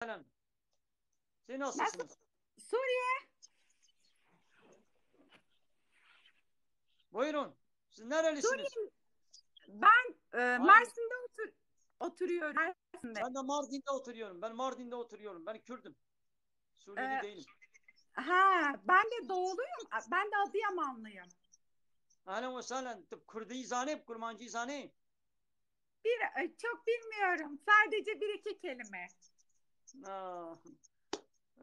Aynen. Siz Nasıl? nasılsınız? Suriye. Buyurun. Siz nerelisiniz? Suriye. Ben Aynen. Mersin'de oturuyorum. Mersin'de. Ben de Mardin'de oturuyorum. Ben Mardin'de oturuyorum. Ben Kürdüm. Suriyeli E, değilim. ben de doğuluyum. Ben de Adıyamanlıyım. Ahlen ve sahlen. Tıp Kürdi zane, Kurmancı zane. Çok bilmiyorum. Sadece bir iki kelime. Ah,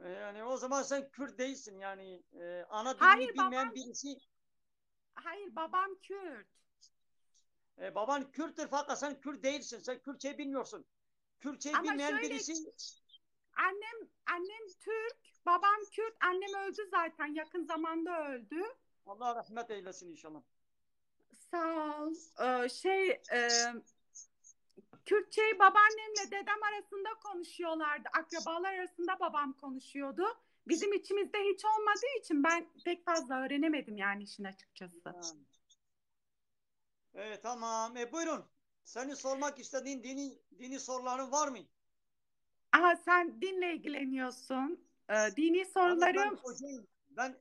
yani o zaman sen Kürt değilsin. Yani ana dilini Hayır bilmeyen babam, birisi. hayır babam Kürt. Baban Kürttür fakat sen Kürt değilsin. Sen Kürtçeyi bilmiyorsun. Kürtçeyi Ama bilmeyen şöyle birisi. annem Türk, babam Kürt. Annem öldü zaten. Yakın zamanda öldü. Allah rahmet eylesin inşallah. Sağ ol. Kürtçeyi babaannemle dedem arasında konuşuyorlardı. Akrabalar arasında babam konuşuyordu. Bizim içimizde hiç olmadığı için ben pek fazla öğrenemedim yani işin açıkçası. Ha. Tamam. Buyurun. Senin sormak istediğin dini soruların var mı? Aha sen dinle ilgileniyorsun. Dini Evet ben sorularım. hocayım.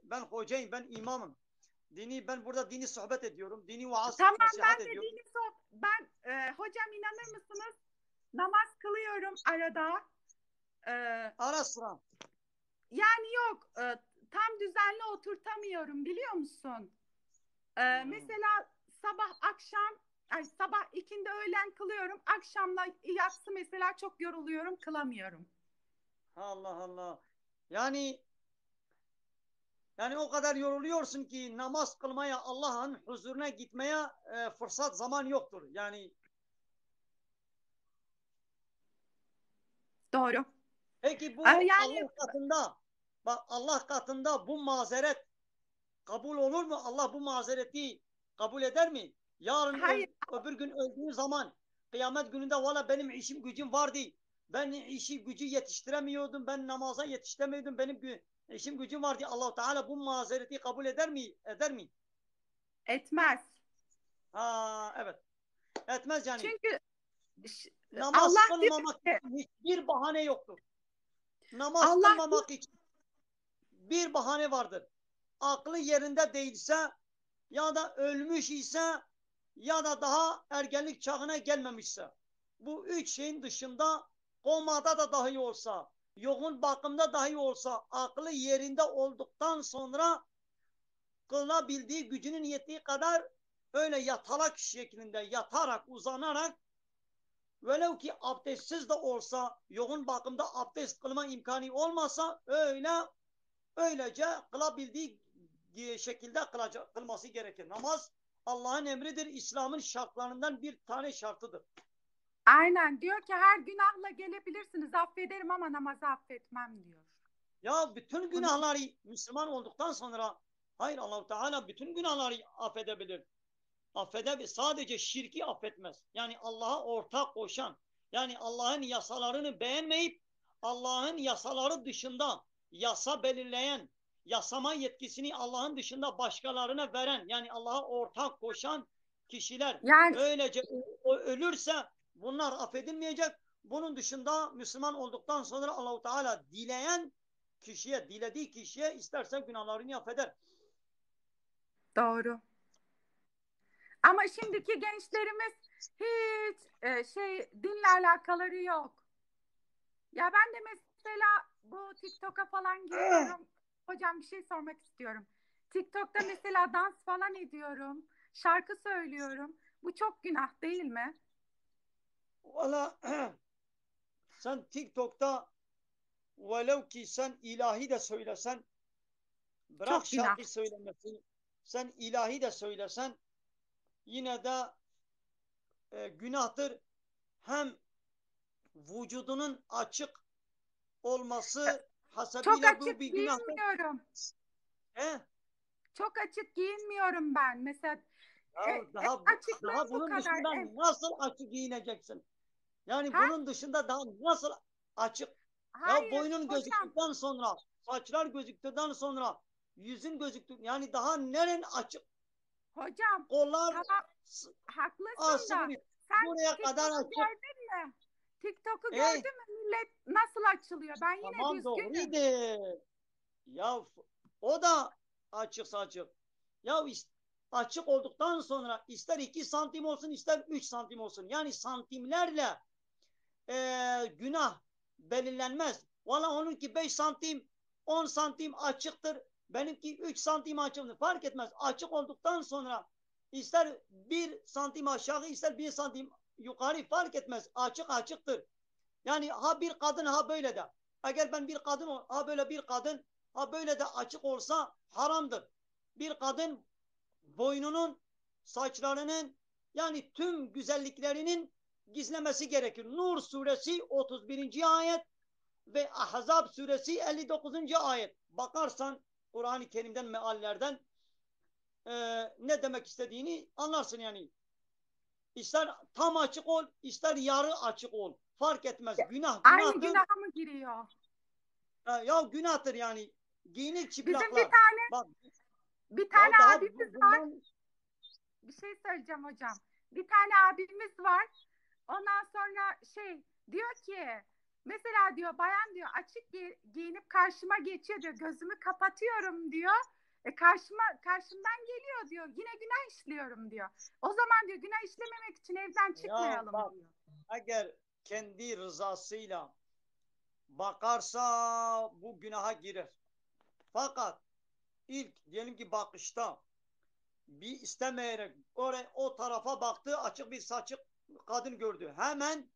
Ben hocayım. Ben imamım. Ben burada dini sohbet ediyorum. Dini vaaz Tamam nasihat ben de ediyorum. dini sor. Hocam inanır mısınız? Namaz kılıyorum arada. E, Ara sıra. Yani yok. Tam düzenli oturtamıyorum biliyor musun? Hmm. Mesela sabah akşam sabah ikindi öğlen kılıyorum. Akşamla yatsı mesela çok yoruluyorum kılamıyorum. Allah Allah. Yani o kadar yoruluyorsun ki namaz kılmaya, Allah'ın huzuruna gitmeye fırsat zaman yoktur. Yani Doğru. peki bu Yani Allah katında, bak Allah katında bu mazeret kabul olur mu? Allah bu mazereti kabul eder mi? Yarın hayır, öbür gün öldüğü zaman kıyamet gününde valla benim işim gücüm vardı. Ben işi gücü yetiştiremiyordum. Ben namaza yetiştiremiyordum. Benim işim gücüm vardı. Allah Teala bu mazereti kabul eder mi? Eder mi? etmez. Ha evet. Etmez yani. Çünkü Namaz Allah diyor kılmamak ki için hiçbir bahane yoktur. Namaz Allah diyor, kılmamak için bir bahane vardır. Aklı yerinde değilse ya da ölmüş ise ya da daha ergenlik çağına gelmemişse. Bu üç şeyin dışında komada da dahi olsa, yoğun bakımda dahi olsa, aklı yerinde olduktan sonra kılabildiği gücünün yettiği kadar öyle yatalak şeklinde yatarak, uzanarak velev ki abdestsiz de olsa, yoğun bakımda abdest kılma imkanı olmasa öylece kılabildiği şekilde kılması gerekir. Namaz Allah'ın emridir. İslam'ın şartlarından bir tane şartıdır. aynen diyor ki her günahla gelebilirsiniz affederim ama namazı affetmem diyor. Ya bütün Bunu günahları Müslüman olduktan sonra hayır Allah-u Teala bütün günahları affedebilir. Affedebilir. Sadece şirki affetmez. Yani Allah'a ortak koşan, yani Allah'ın yasalarını beğenmeyip Allah'ın yasaları dışında yasa belirleyen, yasama yetkisini Allah'ın dışında başkalarına veren, yani Allah'a ortak koşan kişiler yani öylece ölürse bunlar affedilmeyecek. Bunun dışında Müslüman olduktan sonra Allah-u Teala dilediği kişiye isterse günahlarını affeder. doğru. Ama şimdiki gençlerimiz hiç dinle alakaları yok. Ya ben de mesela bu TikTok'a falan giriyorum. Hocam bir şey sormak istiyorum. TikTok'ta mesela dans falan ediyorum. Şarkı söylüyorum. Bu çok günah değil mi? Valla sen TikTok'ta velev ki sen ilahi de söylesen, bırak Çok günah. şarkı söylemesi, sen ilahi de söylesen yine de günahtır. Hem vücudunun açık olması Çok hasebiyle bu açık bir günahtır. giyinmiyorum. He? Çok açık giyinmiyorum ben. Mesela Ya daha açıklığım bu bunun kadar. dışında nasıl açık giyineceksin? Yani Ha? bunun dışında daha nasıl açık? Ya Hayır boynun hocam. gözüktükten sonra, saçlar gözüktükten sonra, yüzün gözüktük yani daha neren açık? Hocam Kollar tamam haklısın ağzı da buraya, sen buraya kadar TikTok'u açık. gördün mü? TikTok'u E, gördün mü? millet nasıl açılıyor? Ben yine Tamam, düzgünüm. doğruydu. Ya o da açık saçık. Ya açık olduktan sonra ister 2 santim olsun ister 3 santim olsun. Yani santimlerle günah belirlenmez. Valla onunki 5 santim 10 santim açıktır. Benimki 3 santim açıktır. Fark etmez. Açık olduktan sonra ister 1 santim aşağı ister 1 santim yukarı fark etmez. Açık açıktır. Yani ha bir kadın ha böyle de. Eğer ben bir kadın ha böyle bir kadın ha böyle de açık olsa haramdır. Bir kadın boynunun, saçlarının yani tüm güzelliklerinin gizlemesi gerekir. Nur suresi 31. ayet ve Ahzab suresi 59. ayet. Bakarsan Kur'an-ı Kerim'den meallerden ne demek istediğini anlarsın yani. İster tam açık ol, ister yarı açık ol. Fark etmez. Günah Aynı günahtır. günaha mı giriyor? Ya günahtır yani. Giyinik Bizim çıplaklar. Bak bir ya tane daha abimiz var. bundan Bir şey söyleyeceğim hocam. Bir tane abimiz var. Ondan sonra diyor ki mesela diyor bayan diyor açık giyinip karşıma geçiyor diyor. Gözümü kapatıyorum diyor. Karşımdan geliyor diyor. Yine günah işliyorum diyor. O zaman diyor günah işlememek için evden çıkmayalım bak, diyor. eğer kendi rızasıyla bakarsa bu günaha girer. Fakat ilk diyelim ki bakışta bir istemeyerek oraya o tarafa baktı, açık bir saçık kadın gördü. Hemen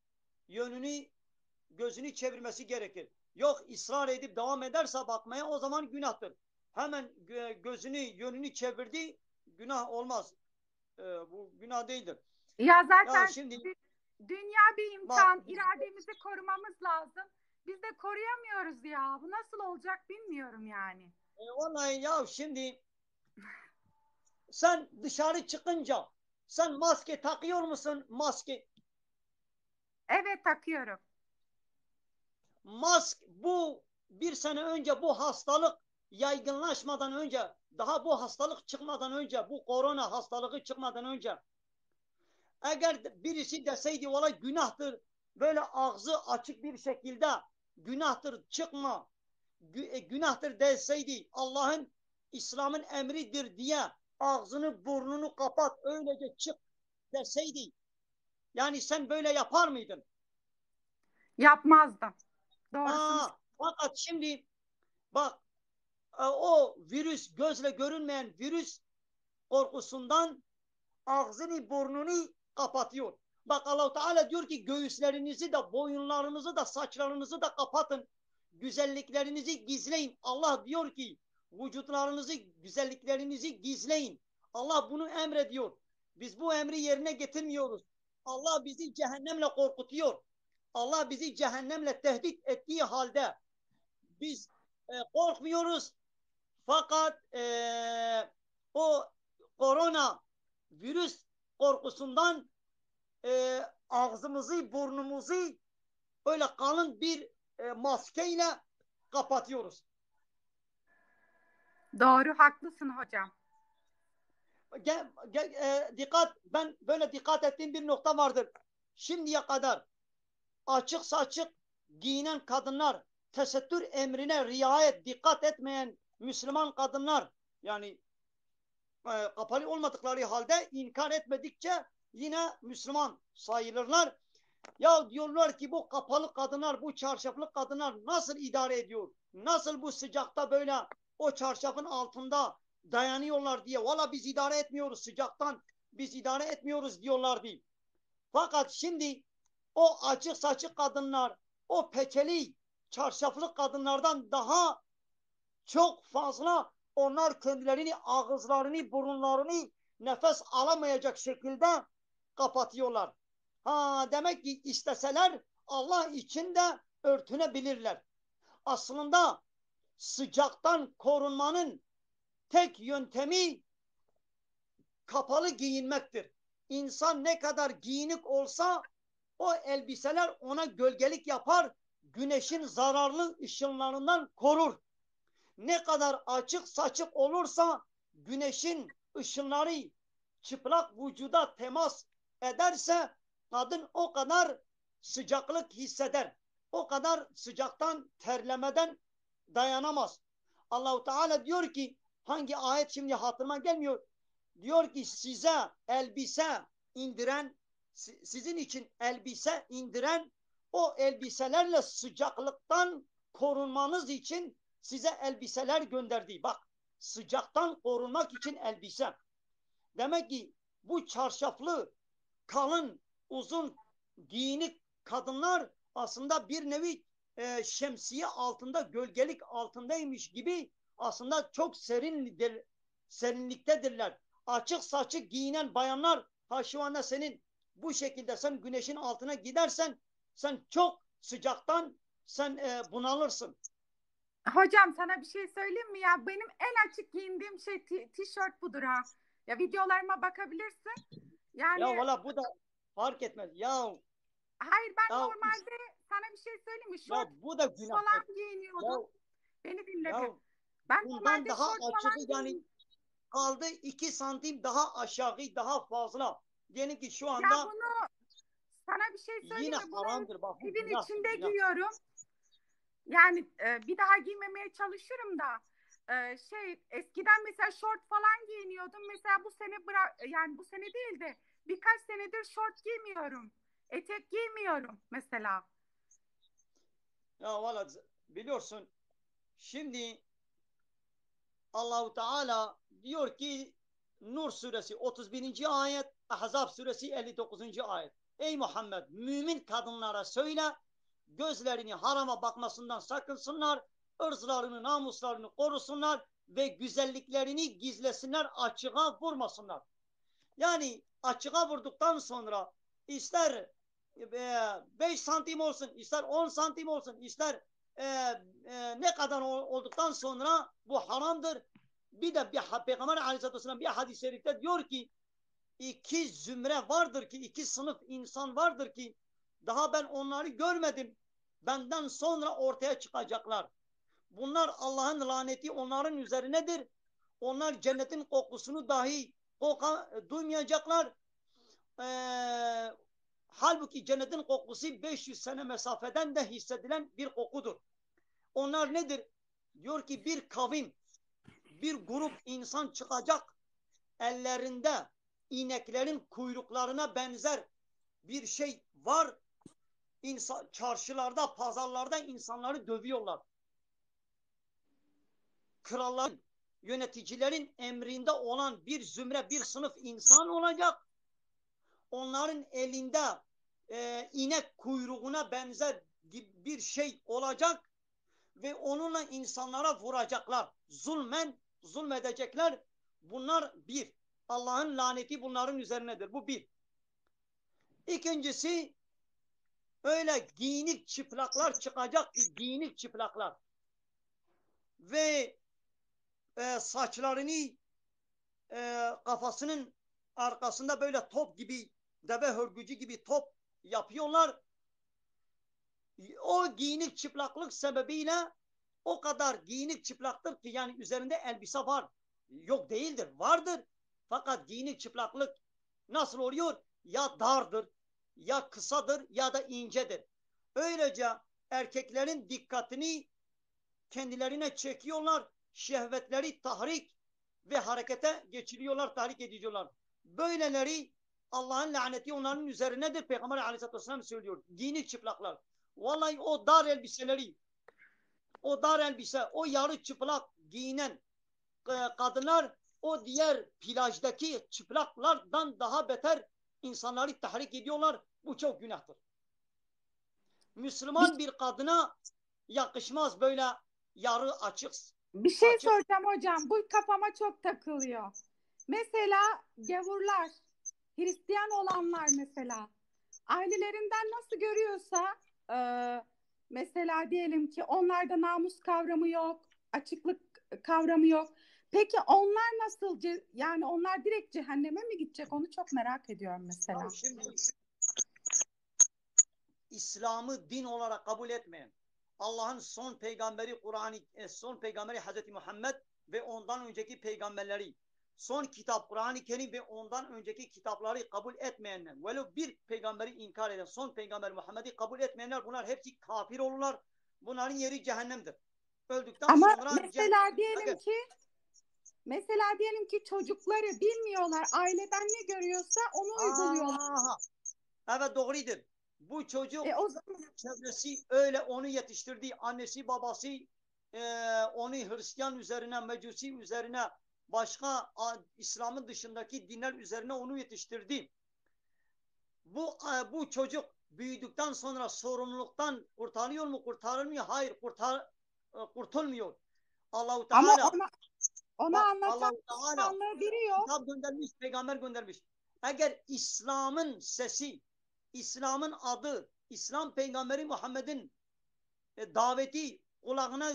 gözünü çevirmesi gerekir. Yok ısrar edip devam ederse bakmaya o zaman günahtır. Hemen yönünü çevirdi, günah olmaz. Bu günah değildir. Ya zaten Ya şimdi dünya bir imtihan, irademizi korumamız lazım. Biz de koruyamıyoruz ya. Bu nasıl olacak bilmiyorum yani. Vallahi ya şimdi sen dışarı çıkınca sen maske takıyor musun? Maske. Evet takıyorum. Bu bir sene önce bu hastalık yaygınlaşmadan önce, daha bu hastalık çıkmadan önce, bu korona hastalığı çıkmadan önce eğer birisi deseydi valla günahtır böyle ağzı açık bir şekilde günahtır çıkma günahtır deseydi Allah'ın İslam'ın emridir diye ağzını burnunu kapat öylece çık deseydi yani sen böyle yapar mıydın? Yapmazdım. Doğrusunu. Fakat şimdi bak o virüs gözle görünmeyen virüs korkusundan ağzını burnunu kapatıyor. Bak Allah-u Teala diyor ki göğüslerinizi de boyunlarınızı da saçlarınızı da kapatın. Güzelliklerinizi gizleyin. Allah diyor ki vücutlarınızı güzelliklerinizi gizleyin. Allah bunu emrediyor. Biz bu emri yerine getirmiyoruz. Allah bizi cehennemle korkutuyor. Allah bizi cehennemle tehdit ettiği halde biz korkmuyoruz. Fakat o korona virüs korkusundan ağzımızı, burnumuzu öyle kalın bir maskeyle kapatıyoruz. Doğru, haklısın hocam. Ben böyle dikkat ettiğim bir nokta vardır. Şimdiye kadar açık saçık giyinen kadınlar, tesettür emrine riayet, dikkat etmeyen Müslüman kadınlar, yani kapalı olmadıkları halde inkar etmedikçe yine Müslüman sayılırlar. Ya diyorlar ki bu kapalı kadınlar, bu çarşaflı kadınlar nasıl idare ediyor? Nasıl bu sıcakta böyle o çarşafın altında dayanıyorlar diye. Valla biz idare etmiyoruz sıcaktan, biz idare etmiyoruz diyorlardı. Fakat şimdi o açık saçık kadınlar, o peçeli çarşaflı kadınlardan daha çok fazla onlar kendilerini, ağızlarını, burunlarını nefes alamayacak şekilde kapatıyorlar. Demek ki isteseler Allah için de örtünebilirler. Aslında sıcaktan korunmanın tek yöntemi kapalı giyinmektir. İnsan ne kadar giyinik olsa o elbiseler ona gölgelik yapar, güneşin zararlı ışınlarından korur. Ne kadar açık saçık olursa güneşin ışınları çıplak vücuda temas ederse kadın o kadar sıcaklık hisseder. o kadar sıcaktan, terlemeden dayanamaz. Allahu Teala diyor ki, hangi ayet şimdi hatırıma gelmiyor. Diyor ki size elbise indiren, sizin için elbise indiren, o elbiselerle sıcaklıktan korunmanız için size elbiseler gönderdi. Bak, sıcaktan korunmak için elbise. Demek ki bu çarşaflı, kalın, uzun giyinik kadınlar aslında bir nevi şemsiye altında, gölgelik altındaymış gibi aslında çok serinliktedirler. Açık saçık giyinen bayanlar, ha şu anda senin bu şekilde sen güneşin altına gidersen sen çok sıcaktan sen bunalırsın. Hocam sana bir şey söyleyeyim mi ya? Benim en açık giyindiğim şey tişört budur ha. Ya videolarıma bakabilirsin. Ya Yani valla bu da fark etmez. hayır, ben Ya, normalde sana bir şey söyleyeyim mi? ya Şort bu da günahtır. falan Ya, giyiniyordum. Beni dinle ya bir. Ben bundan normalde daha şort açığı falan yani kaldı 2 santim daha aşağı daha fazla. Diyelim ki şu Ya anda bunu sana bir şey yine söyleyeyim mi? Bunu haramdır. Bak bu evin günahtır, içinde günah. giyiyorum. Yani bir daha giymemeye çalışırım da. Eskiden mesela şort falan giyiniyordum. Mesela bu sene yani bu sene değil de birkaç senedir şort giymiyorum. Etek giymiyorum mesela. Ya valla biliyorsun şimdi Allahu Teala diyor ki Nur suresi 31. ayet, Ahzab suresi 59. ayet. Ey Muhammed, mümin kadınlara söyle, gözlerini harama bakmasından sakınsınlar, ırzlarını, namuslarını korusunlar ve güzelliklerini gizlesinler, açığa vurmasınlar. Yani açığa vurduktan sonra ister 5 santim olsun, ister 10 santim olsun, ister e, ne kadar olduktan sonra bu haramdır. Bir de Peygamber Aleyhisselatü Vesselam bir hadis-i şerifte diyor ki 2 zümre vardır ki, 2 sınıf insan vardır ki daha ben onları görmedim. Benden sonra ortaya çıkacaklar. Bunlar Allah'ın laneti onların üzerinedir. Onlar cennetin kokusunu dahi duymayacaklar. Halbuki cennetin kokusu 500 sene mesafeden de hissedilen bir kokudur. Onlar nedir? Diyor ki bir kavim, bir grup insan çıkacak, ellerinde ineklerin kuyruklarına benzer bir şey var. Çarşılarda, pazarlarda insanları dövüyorlar. Kralların, yöneticilerin emrinde olan bir zümre, bir sınıf insan olacak. Onların elinde inek kuyruğuna benzer bir şey olacak ve onunla insanlara vuracaklar. Zulmedecekler. Bunlar bir. Allah'ın laneti bunların üzerinedir. Bu bir. İkincisi, öyle giyinik çıplaklar çıkacak ki, giyinik çıplaklar. Ve saçlarını kafasının arkasında böyle top gibi, deve hörgücü gibi top yapıyorlar. O giyinik çıplaklık sebebiyle o kadar giyinik çıplaktır ki, yani üzerinde elbise var. Yok değildir, vardır. Fakat giyinik çıplaklık nasıl oluyor? Ya dardır, ya kısadır ya da incedir. Öylece erkeklerin dikkatini kendilerine çekiyorlar. Şehvetleri tahrik ve harekete geçiriyorlar, tahrik ediyorlar. Böyleleri Allah'ın laneti onların üzerinedir. Peygamber Aleyhisselatü Vesselam söylüyor. Giyinik çıplaklar. Vallahi o dar elbiseleri, o dar elbise, o yarı çıplak giyinen kadınlar o diğer plajdaki çıplaklardan daha beter insanları tahrik ediyorlar. Bu çok günahtır. Müslüman bir kadına yakışmaz böyle yarı açık. Bir şey Açık. soracağım hocam. Bu kafama çok takılıyor. Mesela gavurlar, Hristiyan olanlar mesela ailelerinden nasıl görüyorsa e, mesela diyelim ki onlarda namus kavramı yok, açıklık kavramı yok. Peki onlar nasıl yani onlar direkt cehenneme mi gidecek? Onu çok merak ediyorum mesela. Ya şimdi İslam'ı din olarak kabul etmeyen, Allah'ın son peygamberi son peygamberi Hazreti Muhammed ve ondan önceki peygamberleri son kitap Kur'an-ı Kerim ve ondan önceki kitapları kabul etmeyenler, velev bir peygamberi inkar eden, son peygamber Muhammed'i kabul etmeyenler, bunlar hepsi kafir olurlar. Bunların yeri cehennemdir. Öldükten Ama sonra mesela diyelim ki çocukları bilmiyorlar, aileden ne görüyorsa onu uyguluyorlar. Evet, doğrudur. Bu çocuk O zaman çevresi öyle onu yetiştirdi. Annesi babası onu Hristiyan üzerine, Mecusi üzerine, başka İslam'ın dışındaki dinler üzerine onu yetiştirdi. Bu çocuk büyüdükten sonra sorumluluktan kurtarıyor mu? Kurtarılmıyor. Hayır, kurtulmuyor. Allah-u ama Teala ona anlatan Allah-u Teala biri yok. kitap göndermiş, peygamber göndermiş. Eğer İslam'ın sesi, İslam'ın adı, İslam peygamberi Muhammed'in daveti kulağına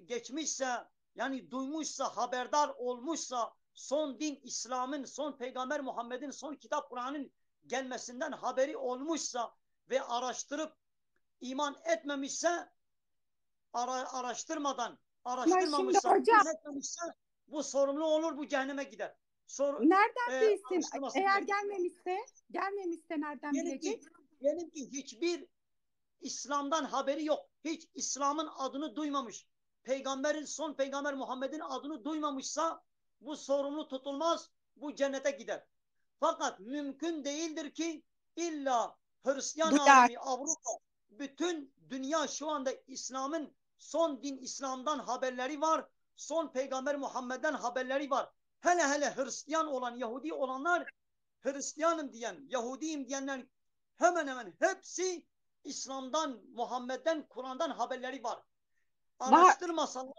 geçmişse, yani duymuşsa, haberdar olmuşsa, son din İslam'ın, son peygamber Muhammed'in, son kitap Kur'an'ın gelmesinden haberi olmuşsa ve araştırıp iman etmemişse, araştırmamışsa, iman etmemişse, bu sorumlu olur, bu cehenneme gider. Nereden bilsin? Eğer gelmemişse nereden bilecek? Diyelim ki hiçbir İslam'dan haberi yok. Hiç İslam'ın adını duymamış. Son peygamber Muhammed'in adını duymamışsa bu sorumlu tutulmaz, bu cennete gider. Fakat mümkün değildir ki illa Hristiyan alemi, Avrupa, bütün dünya şu anda İslam'ın, son din İslam'dan haberleri var. Son peygamber Muhammed'den haberleri var. Hele Hristiyan olan, Yahudi olanlar, Hristiyanım diyen, Yahudiyim diyenler hemen hemen hepsi İslam'dan, Muhammed'den, Kur'an'dan haberleri var. Araştırmasalar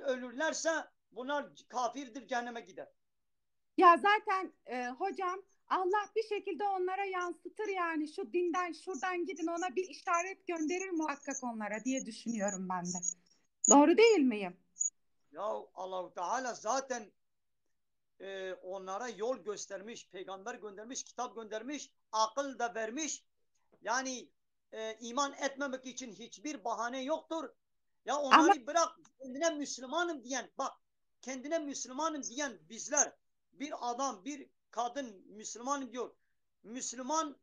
ölürlerse bunlar kafirdir, cehenneme gider. Ya zaten hocam, Allah bir şekilde onlara yansıtır yani, şu dinden şuradan gidin, ona bir işaret gönderir muhakkak onlara diye düşünüyorum ben de. Doğru değil miyim? Ya Allah-u Teala zaten onlara yol göstermiş, peygamber göndermiş, kitap göndermiş, akıl da vermiş. Yani iman etmemek için hiçbir bahane yoktur. Ya onları bırak, kendine Müslümanım diyen, bak, kendine Müslümanım diyen bizler, bir adam, bir kadın Müslümanım diyor. Müslüman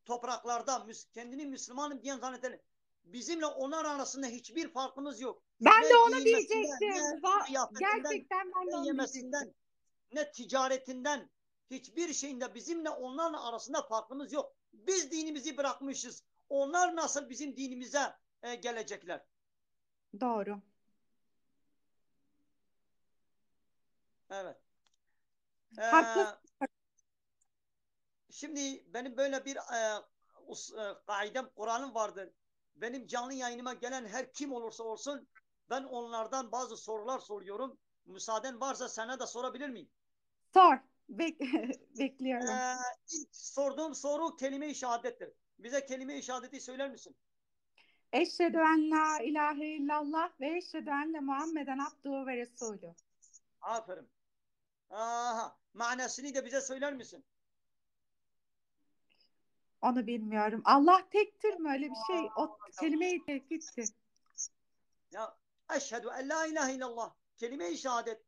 topraklarda kendini Müslümanım diyen zannedelim. Bizimle onlar arasında hiçbir farkımız yok. Ben ne de onu giyinmesinden, diyecektim. ne kıyafetinden, Gerçekten ben de ne onu yemesinden, diyecektim. ne ticaretinden, hiçbir şeyinde bizimle onlarla arasında farkımız yok. Biz dinimizi bırakmışız. Onlar nasıl bizim dinimize gelecekler? Doğru. Evet. Haklısın. Şimdi benim böyle bir kaidem, Kur'an'ım vardır. Benim canlı yayınıma gelen her kim olursa olsun ben onlardan bazı sorular soruyorum. Müsaaden varsa sana da sorabilir miyim? Sor. Bekliyorum. İlk sorduğum soru kelime-i şehadettir. Bize kelime-i şehadeti söyler misin? Eşhedü en la ilahe illallah ve eşhedü enne Muhammeden abduhu ve resulü. Aferin. Aha, manasını da bize söyler misin? Onu bilmiyorum. Allah tektir mi, öyle bir şey? O kelime-i tevhiddir. Ya eşhedü en la ilahe illallah. Kelime-i şehadet.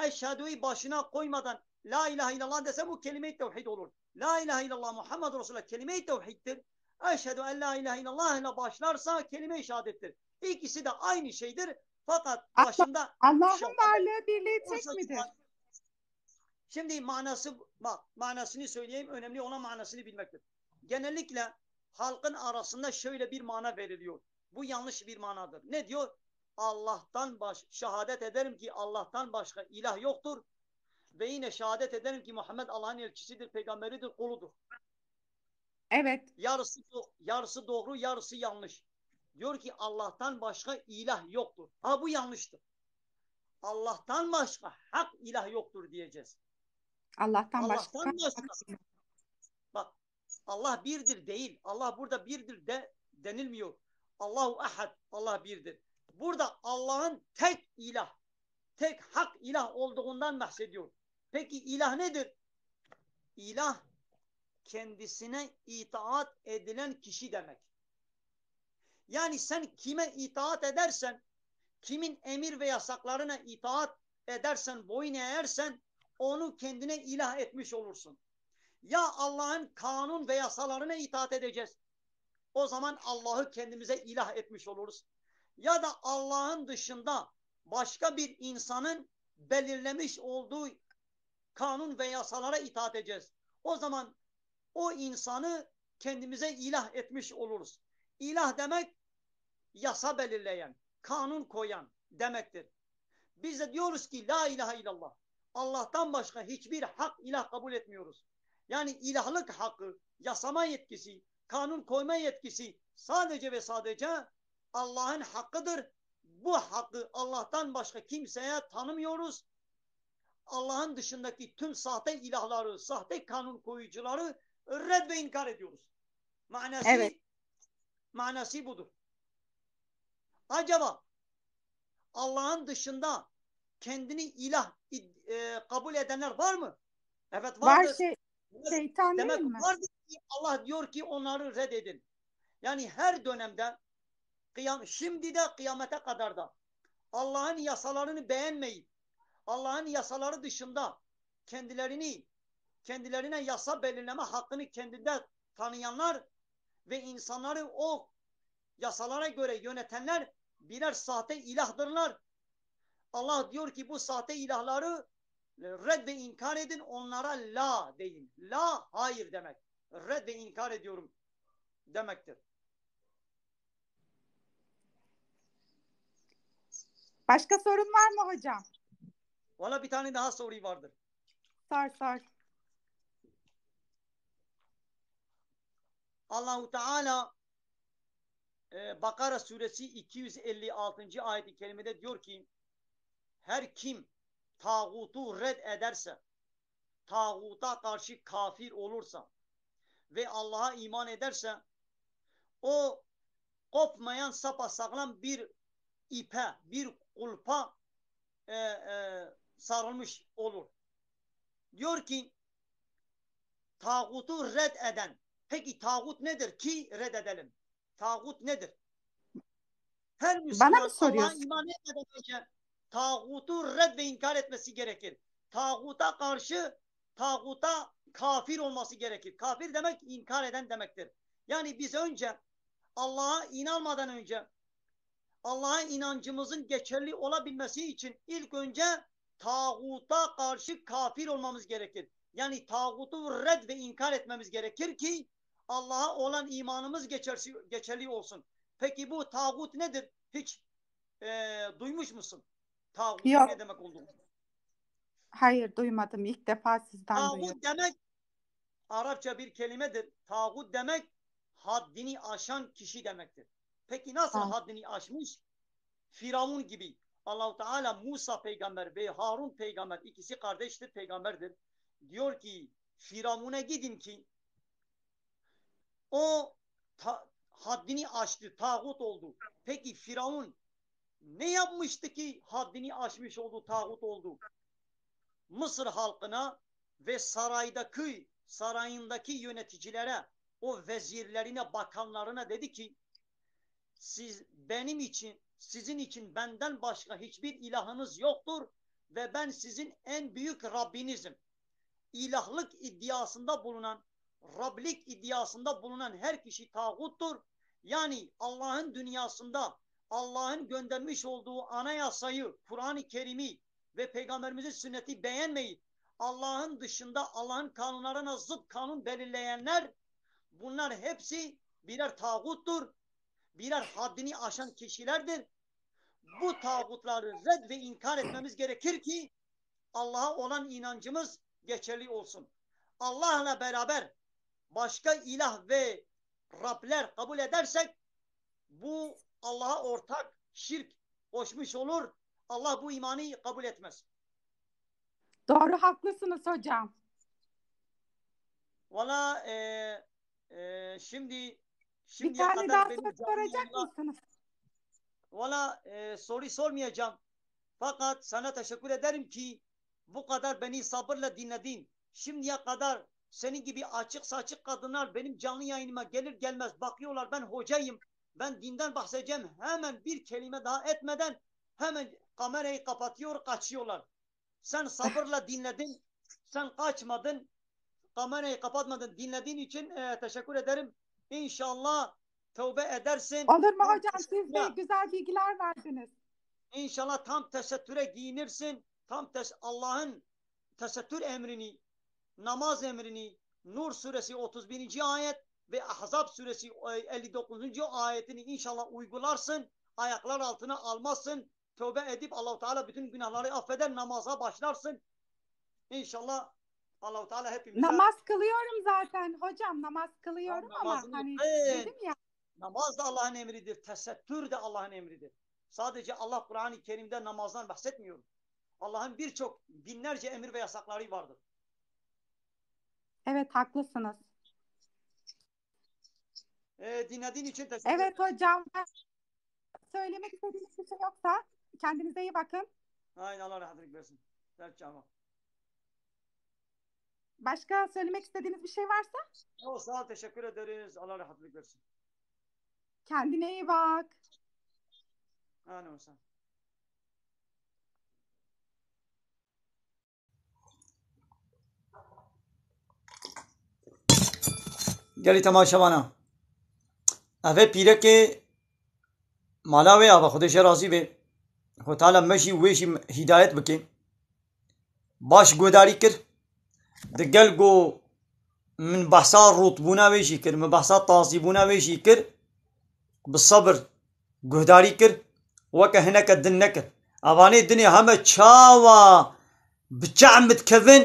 Eşhedü'yü başına koymadan la ilahe illallah dese bu kelime-i tevhid olur. La ilahe illallah Muhammed Resulullah kelime-i tevhiddir. Eşhedü en la ilahe illallah ile başlarsa kelime-i şehadettir. İkisi de aynı şeydir. Fakat başında Allah'ın varlığı, birliği tek midir? Şimdi manasını söyleyeyim. Önemli olan manasını bilmektir. Genellikle halkın arasında şöyle bir mana veriliyor. Bu yanlış bir manadır. Ne diyor? Şehadet ederim ki Allah'tan başka ilah yoktur. Ve yine şehadet ederim ki Muhammed Allah'ın elçisidir, peygamberidir, kuludur. Evet. Yarısı doğru, yarısı yanlış. Diyor ki Allah'tan başka ilah yoktur. Bu yanlıştır. Allah'tan başka hak ilah yoktur diyeceğiz. Allah'tan başka. Bak, Allah birdir değil. Allah burada birdir denilmiyor. Allahu ahad, Allah birdir. Burada Allah'ın tek ilah, tek hak ilah olduğundan bahsediyor. Peki ilah nedir? İlah kendisine itaat edilen kişi demek. Yani sen kime itaat edersen, kimin emir ve yasaklarına itaat edersen, boyun eğersen onu kendine ilah etmiş olursun. Ya Allah'ın kanun ve yasalarına itaat edeceğiz. O zaman Allah'ı kendimize ilah etmiş oluruz. Ya da Allah'ın dışında başka bir insanın belirlemiş olduğu kanun ve yasalara itaat edeceğiz. O zaman o insanı kendimize ilah etmiş oluruz. İlah demek yasa belirleyen, kanun koyan demektir. Biz de diyoruz ki la ilahe illallah. Allah'tan başka hiçbir hak ilah kabul etmiyoruz. Yani ilahlık hakkı, yasama yetkisi, kanun koyma yetkisi sadece ve sadece Allah'ın hakkıdır. Bu hakkı Allah'tan başka kimseye tanımıyoruz. Allah'ın dışındaki tüm sahte ilahları, sahte kanun koyucuları red ve inkar ediyoruz. Evet. Manası budur. Acaba Allah'ın dışında kendini ilah kabul edenler var mı? Evet vardır. Şeytan demek değil mi? Vardır ki Allah diyor ki onları reddedin. Yani her dönemde şimdi de kıyamete kadar da Allah'ın yasalarını beğenmeyip Allah'ın yasaları dışında kendilerine yasa belirleme hakkını kendinde tanıyanlar ve insanları o yasalara göre yönetenler birer sahte ilahdırlar. Allah diyor ki bu sahte ilahları red ve inkar edin, onlara la deyin. La hayır demek. Red ve inkar ediyorum demektir. Başka sorun var mı hocam? Valla bir tane daha soru vardır. Sor. Allahu Teala Bakara suresi 256. ayet-i kerimede diyor ki her kim tağutu red ederse, tağuta karşı kafir olursa ve Allah'a iman ederse o kopmayan sapasağlam bir ipe, bir kulpa sarılmış olur. Diyor ki tağutu red eden. Peki tağut nedir ki red edelim? Tağut nedir? Her Müslüman Allah'a iman etmeden önce tağutu red ve inkar etmesi gerekir. Tağuta karşı tağuta kafir olması gerekir. Kafir demek inkar eden demektir. Yani biz önce Allah'a inanmadan önce Allah'a inancımızın geçerli olabilmesi için ilk önce tağuta karşı kafir olmamız gerekir. Yani tağutu red ve inkar etmemiz gerekir ki Allah'a olan imanımız geçerli olsun. Peki bu tağut nedir? Hiç duymuş musun? Tağutun ne demek olduğunu? Hayır duymadım. İlk defa sizden Tağut duyuyorum. demek Arapça bir kelimedir. Tağut demek haddini aşan kişi demektir. Peki nasıl haddini aşmış? Firavun gibi. Allah-u Teala Musa peygamber ve Harun peygamber ikisi kardeştir, peygamberdir. Diyor ki Firavun'a gidin ki o haddini aştı, tağut oldu. Peki Firavun ne yapmıştı ki haddini aşmış oldu, tağut oldu? Mısır halkına ve sarayındaki yöneticilere, o vezirlerine, bakanlarına dedi ki siz benim için, sizin için benden başka hiçbir ilahınız yoktur ve ben sizin en büyük Rabbinizim. İlahlık iddiasında bulunan, Rablik iddiasında bulunan her kişi tağuttur. Yani Allah'ın dünyasında Allah'ın göndermiş olduğu anayasayı, Kur'an-ı Kerim'i ve Peygamberimizin sünneti beğenmeyip Allah'ın dışında Allah'ın kanunlarına zıt kanun belirleyenler bunlar hepsi birer tağuttur. Birer haddini aşan kişilerdir. Bu tağutları red ve inkar etmemiz gerekir ki Allah'a olan inancımız geçerli olsun. Allah'la beraber başka ilah ve Rabler kabul edersek bu Allah'a ortak şirk koşmuş olur. Allah bu imanı kabul etmez. Doğru, haklısınız hocam. Valla şimdiye bir tane kadar daha benim soracak mısınız? Valla soru sormayacağım. Fakat sana teşekkür ederim ki bu kadar beni sabırla dinledin. Şimdiye kadar senin gibi açık saçık kadınlar benim canlı yayınıma gelir gelmez bakıyorlar ben hocayım. Ben dinden bahsedeceğim. Hemen bir kelime daha etmeden hemen kamerayı kapatıyor, kaçıyorlar. Sen sabırla dinledin. Sen kaçmadın. Kamerayı kapatmadın. Dinlediğin için teşekkür ederim. İnşallah tövbe edersin. Olur mu Tam hocam? Siz de güzel bilgiler verdiniz. İnşallah tam tesettüre giyinirsin. Allah'ın tesettür emrini, namaz emrini, Nur suresi 31. ayet ve Ahzab suresi 59. ayetini inşallah uygularsın. Ayaklar altına almazsın. Tövbe edip Allah-u Teala bütün günahları affeder. Namaza başlarsın. İnşallah Allah-u Teala hepimize... Namaz kılıyorum zaten hocam. Namaz kılıyorum ama hani dedim ya. Namaz da Allah'ın emridir. Tesettür de Allah'ın emridir. Sadece Allah Kur'an-ı Kerim'de namazdan bahsetmiyor. Allah'ın birçok binlerce emir ve yasakları vardır. Evet, haklısınız. Dinlediğin için teşekkür ederim. Evet hocam. Söylemek istediğiniz bir şey yoksa kendinize iyi bakın. Aynen, Allah rahatlık versin. Başka söylemek istediğiniz bir şey varsa? Yok, sağ ol, teşekkür ederiz. Allah rahatlık versin. Kendine iyi bak. Aynen olsun. گلی تماشاوانا اوه پیره که مالاوی آبا خودش راضی به خود تعالی مشی ویشی هدایت بکه باش گوداری کر دگل گو من بحثا رطبونا ویشی کر من بحثا تازیبونا ویشی کر بالصبر گوداری کر وکه هنک دن نکر اوانی دنیا همه چاوا بچع متکفن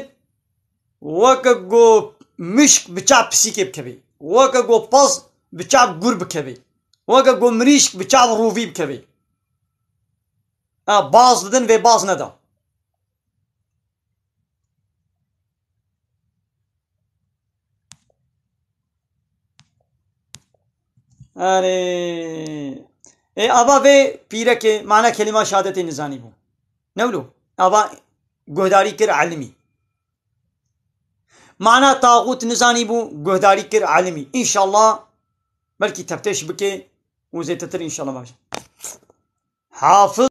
وکه گو مشک بچع پسیکه بکوی وکه گو پاس بچع گر بکوی وکه گو مریشک بچع روفی بکوی باز بدن و باز ندا اره ابا و پیره که معنی کلمه شهادت نزانی بو نولو ابا گهداری کر علمی معنى طاغوت نزاني بو قهداري كر عالمي إن شاء الله بلكي تفتش بكي وزي تتر إن شاء الله باش حافظ